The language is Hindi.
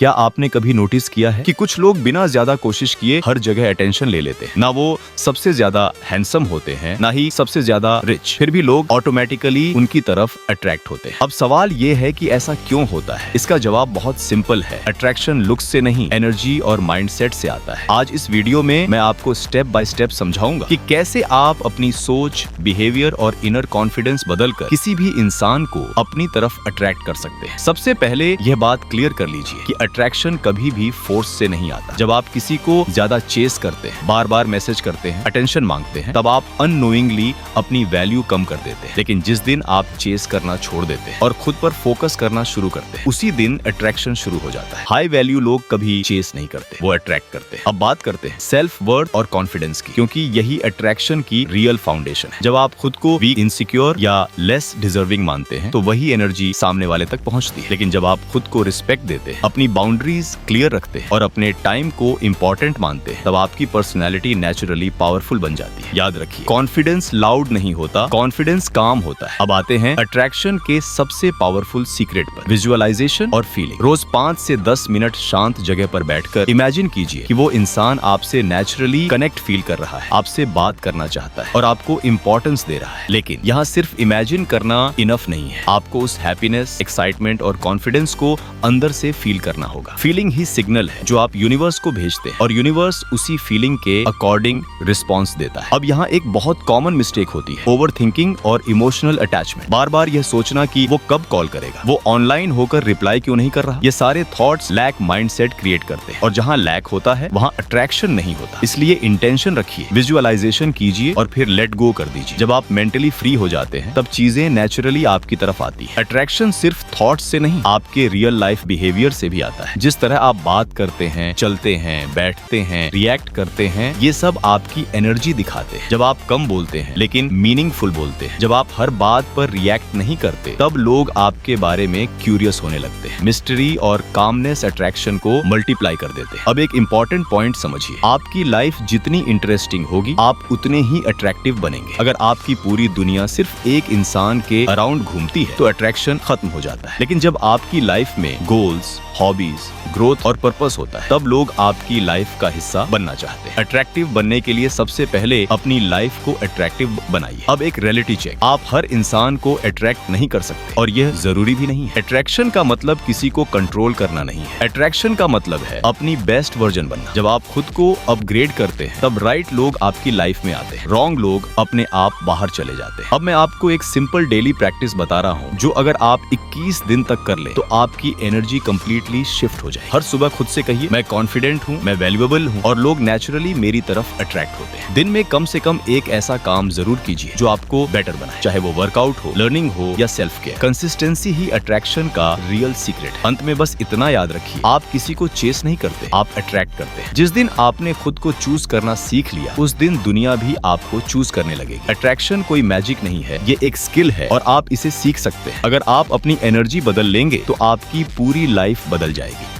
क्या आपने कभी नोटिस किया है कि कुछ लोग बिना ज्यादा कोशिश किए हर जगह अटेंशन ले लेते हैं? ना वो सबसे ज्यादा हैंडसम होते हैं, ना ही सबसे ज्यादा रिच, फिर भी लोग ऑटोमेटिकली उनकी तरफ अट्रैक्ट होते हैं। अब सवाल ये है कि ऐसा क्यों होता है? इसका जवाब बहुत सिंपल है। अट्रैक्शन लुक्स से नहीं, एनर्जी और माइंडसेट से आता है। आज इस वीडियो में मैं आपको स्टेप बाय स्टेप समझाऊंगा कि कैसे आप अपनी सोच, बिहेवियर और इनर कॉन्फिडेंस बदलकर किसी भी इंसान को अपनी तरफ अट्रैक्ट कर सकते हैं। सबसे पहले यह बात क्लियर कर लीजिए कि अट्रैक्शन कभी भी फोर्स से नहीं आता। जब आप किसी को ज्यादा चेस करते हैं, बार बार मैसेज करते हैं, अटेंशन मांगते हैं, तब आप अननोइंगली अपनी वैल्यू कम कर देते हैं। लेकिन जिस दिन आप चेस करना छोड़ देते हैं और खुद पर फोकस करना शुरू करते हैं, उसी दिन अट्रैक्शन शुरू हो जाता है। हाई वैल्यू लोग कभी चेस नहीं करते, वो अट्रैक्ट करते हैं। अब बात करते हैं सेल्फ वर्थ और कॉन्फिडेंस की, क्योंकि यही अट्रैक्शन की रियल फाउंडेशन है। जब आप खुद को वीक, इनसिक्योर या लेस डिजर्विंग मानते हैं, तो वही एनर्जी सामने वाले तक पहुंचती है। लेकिन जब आप खुद को रिस्पेक्ट देते हैं, अपनी बाउंड्रीज क्लियर रखते हैं और अपने टाइम को इंपॉर्टेंट मानते हैं, तब आपकी पर्सनैलिटी नेचुरली पावरफुल बन जाती है। याद रखिए, कॉन्फिडेंस लाउड नहीं होता, कॉन्फिडेंस काम होता है। अब आते हैं अट्रैक्शन के सबसे पावरफुल सीक्रेट पर, विजुअलाइजेशन और फीलिंग। रोज 5 से 10 मिनट शांत जगह पर बैठकर इमेजिन कीजिए कि वो इंसान आपसे नेचुरली कनेक्ट फील कर रहा है, आपसे बात करना चाहता है और आपको इंपॉर्टेंस दे रहा है। लेकिन यहाँ सिर्फ इमेजिन करना इनफ नहीं है, आपको उस हैप्पीनेस, एक्साइटमेंट और कॉन्फिडेंस को अंदर से फील करना होगा। फीलिंग ही सिग्नल है जो आप यूनिवर्स को भेजते हैं और यूनिवर्स उसी फीलिंग के अकॉर्डिंग रिस्पॉन्स देता है। अब यहाँ एक बहुत कॉमन मिस्टेक होती है, ओवर थिंकिंग और इमोशनल अटैचमेंट। बार बार यह सोचना कि वो कब कॉल करेगा, वो ऑनलाइन होकर रिप्लाई क्यों नहीं कर रहा। ये सारे थॉट्स लैक माइंडसेट क्रिएट करते हैं और जहाँ लैक होता है वहाँ अट्रैक्शन नहीं होता। इसलिए इंटेंशन रखिए, विजुअलाइजेशन कीजिए और फिर लेट गो कर दीजिए। जब आप मेंटली फ्री हो जाते हैं, तब चीजें नेचुरली आपकी तरफ आती है। अट्रैक्शन सिर्फ थॉट्स से नहीं, आपके रियल लाइफ बिहेवियर से भी आता है। जिस तरह आप बात करते हैं, चलते हैं, बैठते हैं, रिएक्ट करते हैं, ये सब आपकी एनर्जी दिखाते हैं। जब आप कम बोलते हैं लेकिन मीनिंगफुल बोलते हैं, जब आप हर बात पर रिएक्ट नहीं करते, तब लोग आपके बारे में क्यूरियस होने लगते हैं। मिस्ट्री और कामनेस अट्रैक्शन को मल्टीप्लाई कर देते हैं। अब एक इंपॉर्टेंट पॉइंट समझिए, आपकी लाइफ जितनी इंटरेस्टिंग होगी, आप उतने ही अट्रैक्टिव बनेंगे। अगर आपकी पूरी दुनिया सिर्फ एक इंसान के अराउंड घूमती है, तो अट्रैक्शन खत्म हो जाता है। लेकिन जब आपकी लाइफ में गोल्स, हॉबीज, ग्रोथ और पर्पस होता है, तब लोग आपकी लाइफ का हिस्सा बनना चाहते हैं। अट्रैक्टिव बनने के लिए सबसे पहले अपनी लाइफ को अट्रैक्टिव बनाइए। अब एक रियलिटी चेक, आप हर इंसान को अट्रैक्ट नहीं कर सकते और यह जरूरी भी नहीं है। अट्रैक्शन का मतलब किसी को कंट्रोल करना नहीं है। अट्रैक्शन का मतलब है अपनी बेस्ट वर्जन बनना। जब आप खुद को अपग्रेड करते हैं, तब राइट लोग आपकी लाइफ में आते हैं, रॉन्ग लोग अपने आप बाहर चले जाते हैं। अब मैं आपको एक सिंपल डेली प्रैक्टिस बता रहा हूँ, जो अगर आप 21 दिन तक कर ले, तो आपकी एनर्जी कंप्लीटली शिफ्ट हो जाए। हर सुबह खुद से कहिए, मैं कॉन्फिडेंट हूँ, मैं वैल्यूएबल हूँ और लोग नेचुरली मेरी तरफ अट्रैक्ट होते हैं। दिन में कम से कम एक ऐसा काम जरूर कीजिए जो आपको बेटर बनाए, चाहे वो वर्कआउट हो, लर्निंग हो या सेल्फ केयर। कंसिस्टेंसी ही अट्रैक्शन का रियल सीक्रेट है। अंत में बस इतना याद रखिए, आप किसी को चेस नहीं करते, आप अट्रैक्ट करते हैं। जिस दिन आपने खुद को चूज करना सीख लिया, उस दिन दुनिया भी आपको चूज करने लगेगी। अट्रैक्शन कोई मैजिक नहीं है, ये एक स्किल है और आप इसे सीख सकते हैं। अगर आप अपनी एनर्जी बदल लेंगे, तो आपकी पूरी लाइफ बदल जाएगी।